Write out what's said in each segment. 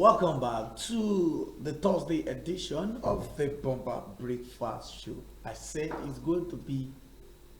Welcome back to the Thursday edition of the Bumper Breakfast Show. I said it's going to be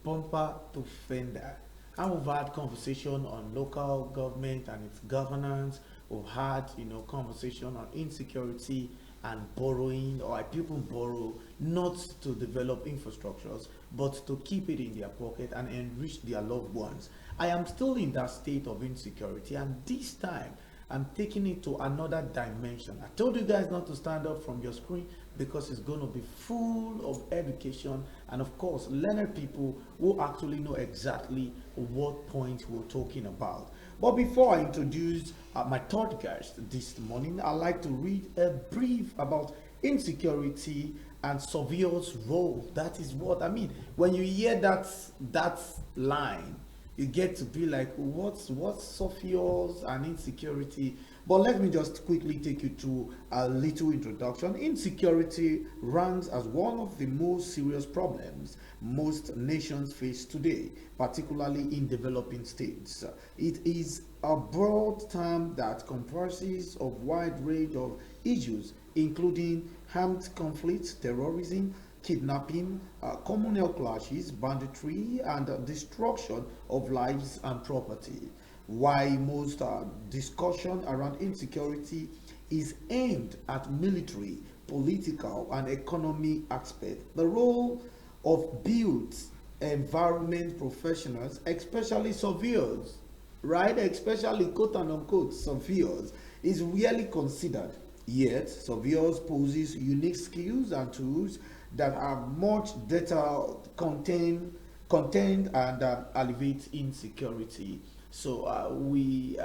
bumper to fender. And we've had conversation on local government and its governance. We've had, conversation on insecurity and borrowing, or people borrow not to develop infrastructures, but to keep it in their pocket and enrich their loved ones. I am still in that state of insecurity, and this time I'm taking it to another dimension. I told you guys not to stand up from your screen because it's going to be full of education and, of course, learned people who actually know exactly what point we're talking about. But before I introduce my third guest this morning, I'd like to read a brief about insecurity and surveyors' role. That is what I mean. When you hear that line, you get to be like, what's surveyors and insecurity? But let me just quickly take you through a little introduction. Insecurity ranks as one of the most serious problems most nations face today, particularly in developing states. It is a broad term that comprises of wide range of issues, including armed conflicts, terrorism, kidnapping, communal clashes, banditry, and destruction of lives and property. Why most discussion around insecurity is aimed at military, political, and economic aspects. The role of built environment professionals, especially surveyors, right? Especially quote and unquote surveyors, is rarely considered. Yet, surveyors possess unique skills and tools that are much data contained and elevate insecurity. So we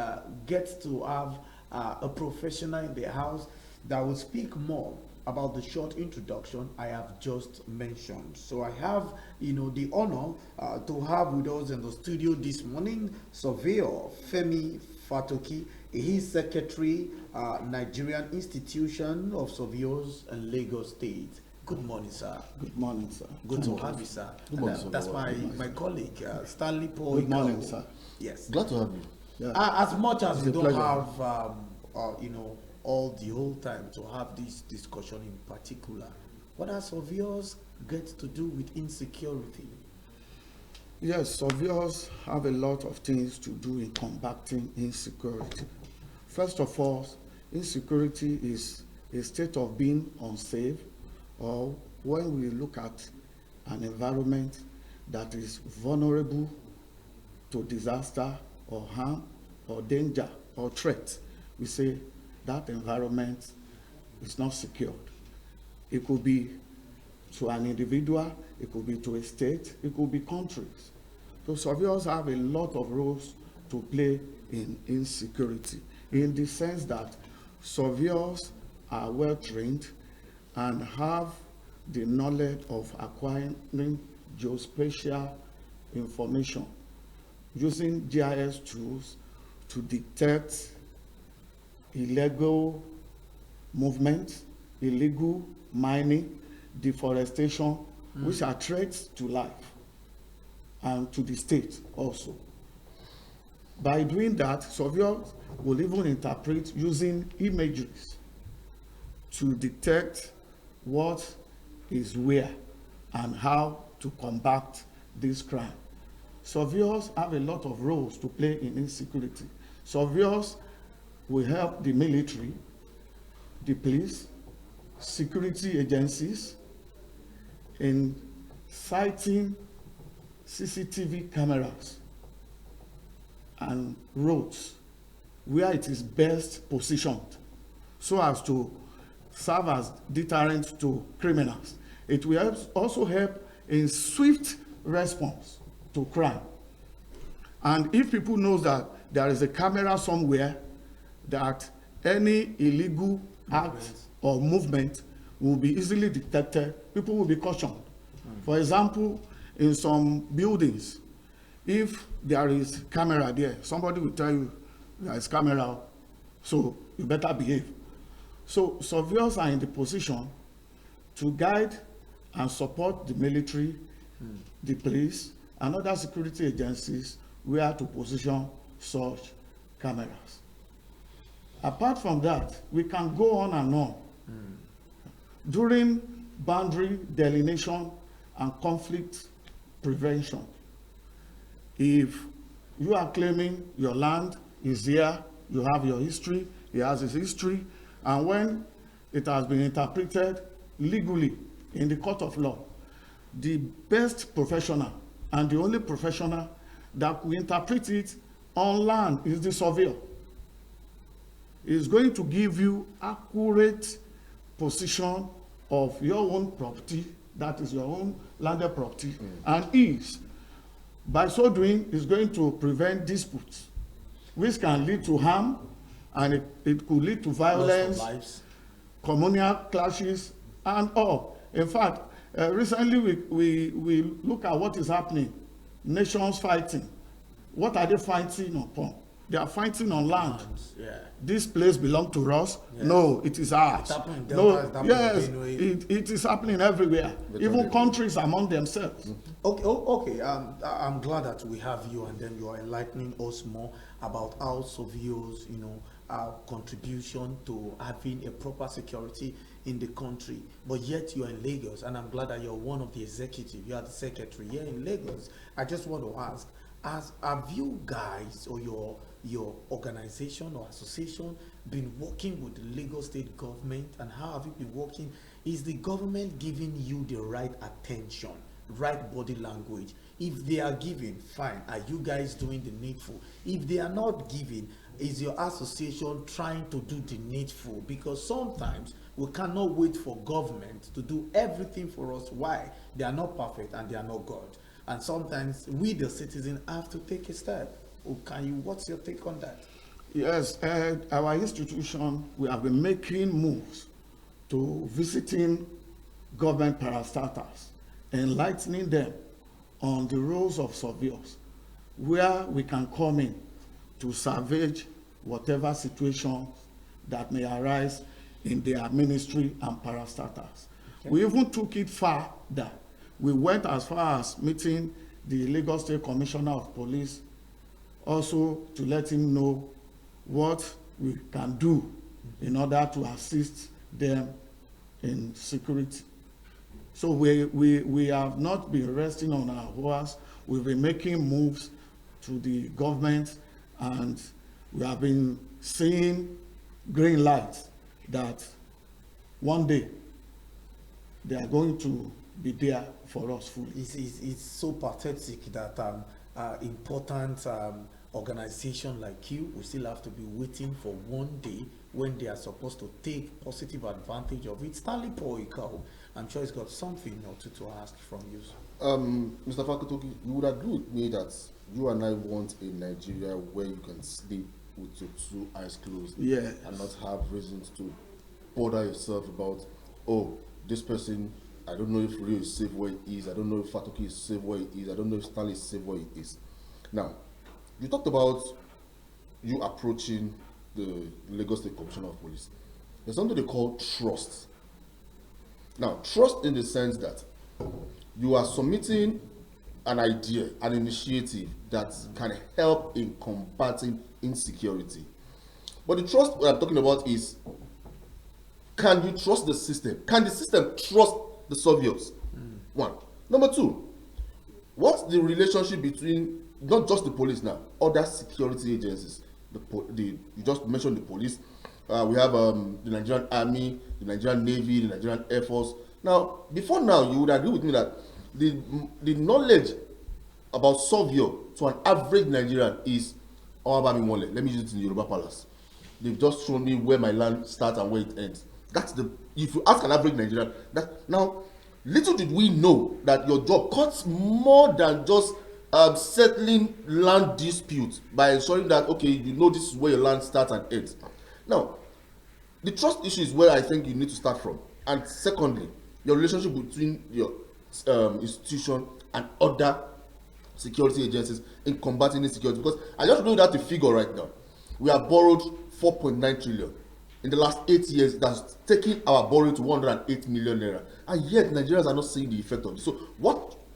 get to have a professional in the house that will speak more about the short introduction I have just mentioned. So I have, the honor to have with us in the studio this morning Surveyor Femi Fatoki. He is Secretary, Nigerian Institution of Surveyors in Lagos State. Good morning, sir. Good morning, sir. Good to have you, sir. Good morning, And, that's my colleague, Stanley Paul. Good morning, sir. Yes. Glad to have you. Yeah. As much as we don't pleasure. have, all the whole time to have this discussion in particular, what are surveyors get to do with insecurity? Yes, surveyors have a lot of things to do in combating insecurity. First of all, insecurity is a state of being unsafe, or when we look at an environment that is vulnerable to disaster or harm or danger or threat, we say that environment is not secured. It could be to an individual, it could be to a state, it could be countries. So surveyors have a lot of roles to play in insecurity, in the sense that surveyors are well trained and have the knowledge of acquiring geospatial information using GIS tools to detect illegal movement, illegal mining, deforestation, which are threats to life and to the state also. By doing that, surveyors will even interpret using imageries to detect what is where and how to combat this crime. Surveyors have a lot of roles to play in insecurity. Surveyors will help the military, the police, security agencies in sighting CCTV cameras and roads where it is best positioned so as to serve as deterrent to criminals. It will also help in swift response to crime. And if people know that there is a camera somewhere, that any illegal act or movement will be easily detected, people will be cautioned. For example, in some buildings, if there is camera there, somebody will tell you there is camera, so you better behave. So surveyors are in the position to guide and support the military, the police, and other security agencies where to position such cameras. Apart from that, we can go on and on. During boundary delineation and conflict prevention, if you are claiming your land is here, you have your history, he has his history, and when it has been interpreted legally in the court of law, the best professional and the only professional that will interpret it on land is the surveyor. Is going to give you accurate position of your own property, that is your own landed property, and is, by so doing, is going to prevent disputes, which can lead to harm, and it could lead to violence, communal clashes, and all. In fact, recently we look at what is happening. Nations fighting. What are they fighting upon? They are fighting on land. Yeah. This place belongs to us. Yes. No, it is ours. It is happening everywhere. Even countries among themselves. Okay. I'm glad that we have you, and then you are enlightening us more about how Surveyors, our contribution to having a proper security in the country. But yet you are in Lagos, and I'm glad that you're one of the executive. You are the secretary here in Lagos. I just want to ask, have you guys or your organization or association been working with the Lagos state government, and how have you been working? Is the government giving you the right attention, right body language? If they are giving, fine. Are you guys doing the needful? If they are not giving, is your association trying to do the needful? Because sometimes we cannot wait for government to do everything for us. Why? They are not perfect and they are not God. And sometimes we, the citizen, have to take a step. What's your take on that? Yes, our institution, we have been making moves to visiting government parastatals, enlightening them on the roles of surveyors, where we can come in to salvage whatever situation that may arise in their ministry and parastatals. Okay. We even took it further. We went as far as meeting the Lagos State Commissioner of Police, also to let him know what we can do in order to assist them in security. So we have not been resting on our horse. We've been making moves to the government, and we have been seeing green lights that one day they are going to be there for us fully. It's so pathetic that important organization like you will still have to be waiting for one day when they are supposed to take positive advantage of it. Stanley Poikao, I'm sure he's got something or two to ask from you. Mr. Fatoki, you would agree with me that you and I want a Nigeria where you can sleep with your two eyes closed, yes, and not have reasons to bother yourself about, oh, this person, I don't know if Rio is safe where he is, I don't know if Fatoki is safe where he is, I don't know if Stanley is safe where he is. Now, you talked about you approaching the Lagos State Commissioner of Police. There's something they call trust. Now, trust in the sense that you are submitting an idea, an initiative that can help in combating insecurity. But the trust what I'm talking about is, can you trust the system? Can the system trust the surveyors? One. Number two, what's the relationship between not just the police now, other security agencies? You just mentioned the police. We have the Nigerian Army, the Nigerian Navy, the Nigerian Air Force. Now, before now, you would agree with me that the knowledge about surveyor to an average Nigerian is Let me use it in Yoruba Palace. They've just shown me where my land starts and where it ends. That's if you ask an average Nigerian, now, little did we know that your job cuts more than just settling land disputes by ensuring that, okay, you know this is where your land starts and ends. Now, the trust issue is where I think you need to start from. And secondly, your relationship between your institution and other security agencies in combating insecurity. Because I just know that the figure right now. We have borrowed 4.9 trillion. In the last 8 years, that's taking our borrowing to 108 million naira. And yet, Nigerians are not seeing the effect of this. So,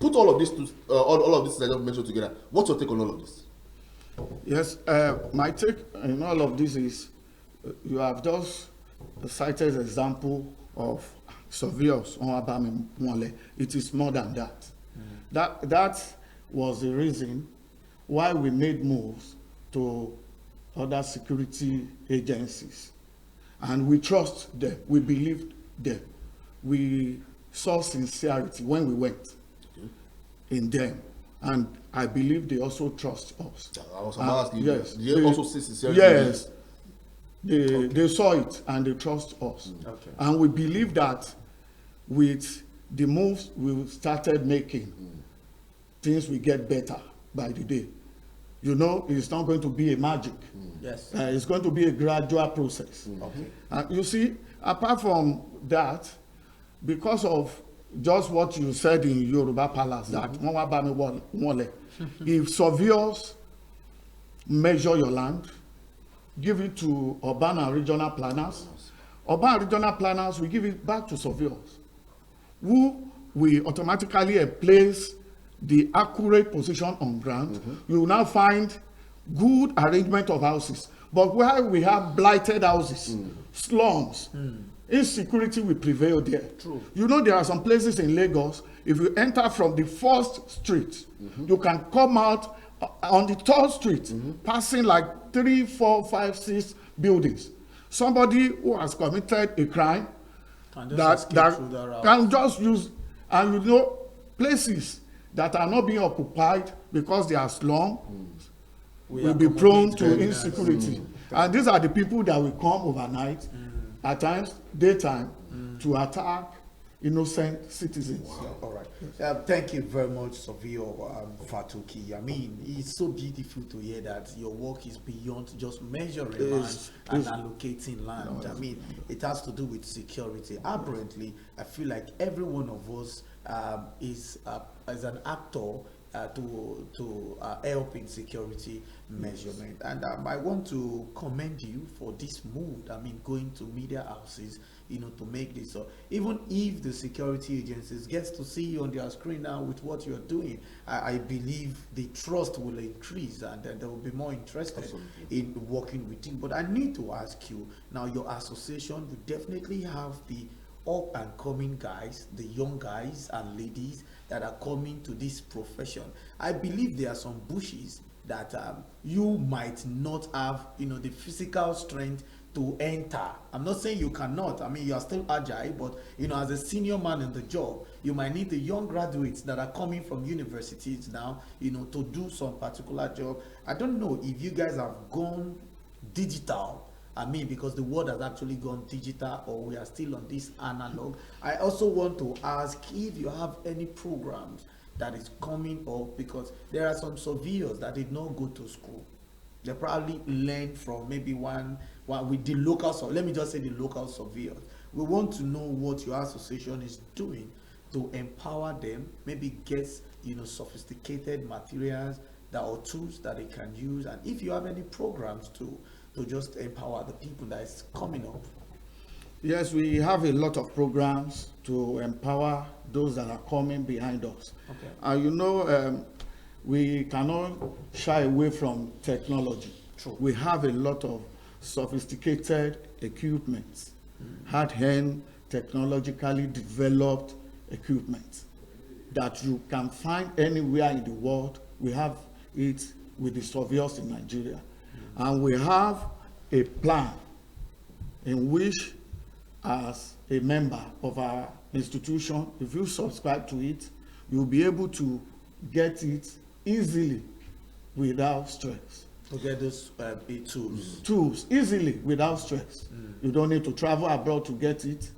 put all of this to all of this that I just mentioned together. What's your take on all of this? Yes, my take on all of this is you have just cited example of surveyors on Abami Mwale. It is more than that. That was the reason why we made moves to other security agencies. And we trust them. We believed them. We saw sincerity when we went in them. And I believe they also trust us. I was about to ask you, yes, they also see sincerity. Yes. They saw it and they trust us. Okay. And we believe that with the moves we started making, things will get better by the day. You know, it's not going to be a magic. Yes. It's going to be a gradual process. Okay. And you see, apart from that, because of just what you said in Yoruba Palace, that if surveyors measure your land, give it to urban and regional planners, urban and regional planners will give it back to surveyors, who will automatically place the accurate position on ground. You will now find good arrangement of houses. But where we have blighted houses, slums, insecurity will prevail there. True. You know, there are some places in Lagos, if you enter from the first street, you can come out on the third street, passing like 3, 4, 5, 6 buildings. Somebody who has committed a crime Can just that escape through that route. can just use, and you know, places that are not being occupied because they are slum will be prone to accommodate insecurity. And these are the people that will come overnight, at times, daytime, to attack innocent citizens. All right. Thank you very much, Surveyor Fatoki. I mean, it's so beautiful to hear that your work is beyond just measuring land and allocating land. I mean, it has to do with security. Apparently, I feel like every one of us is as an actor to help in security measurement. And I want to commend you for this move. I mean, going to media houses, you know, to make this. Even if the security agencies gets to see you on their screen now with what you're doing, I believe the trust will increase and they will be more interested in working with you. But I need to ask you, now your association will definitely have the up and coming guys, the young guys and ladies that are coming to this profession. I believe there are some bushes that you might not have, you know, the physical strength to enter. I'm not saying you cannot. I mean, you are still agile, but you know, as a senior man in the job, you might need the young graduates that are coming from universities now, you know, to do some particular job. I don't know if you guys have gone digital. I mean, because the world has actually gone digital, or we are still on this analog. I also want to ask if you have any programs that is coming up, because there are some surveyors that did not go to school. They probably learned from maybe one with the local, so let me just say the local surveyors. We want to know what your association is doing to empower them, maybe get, you know, sophisticated materials that or tools that they can use, and if you have any programs to just empower the people that is coming up. Yes, we have a lot of programs to empower those that are coming behind us. Okay. You know, we cannot shy away from technology. True. We have a lot of sophisticated equipment, hard-hand, technologically developed equipment that you can find anywhere in the world. We have it with the surveyors in Nigeria. And we have a plan in which, as a member of our institution, if you subscribe to it, you'll be able to get it easily without stress. To get those tools. Tools, easily without stress. You don't need to travel abroad to get it.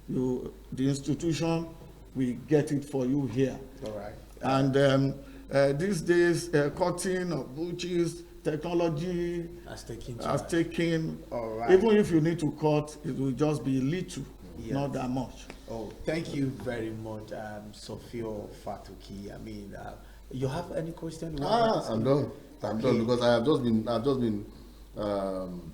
The institution will get it for you here. All right. And these days, cutting of bushes, technology has taken, all right. Even if you need to cut, it will just be little, Yes. not that much. Oh, thank you very much, Surveyor Fatoki. I mean, you have any question? I'm done. I'm done because I have just been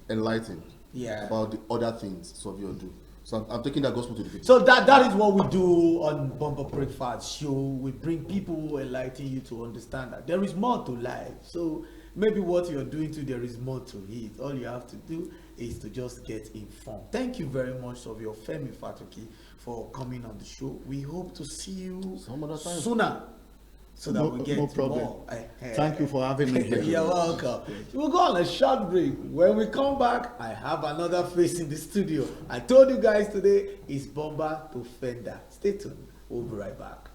enlightened about the other things Surveyor do. So I'm taking that gospel to the people. So that is what we do on Bumper Breakfast Show. We bring people who enlighten you to understand that there is more to life. So maybe what you're doing too, there is more to it. All you have to do is to just get informed. Thank you very much, Surveyor Femi Fatoki, for coming on the show. We hope to see you Some other time. sooner, so that we get no problem. more. Thank you for having me here. You're welcome. We'll go on a short break. When we come back, I have another face in the studio. I told you guys today is Bomber to Fender. Stay tuned. We'll be right back.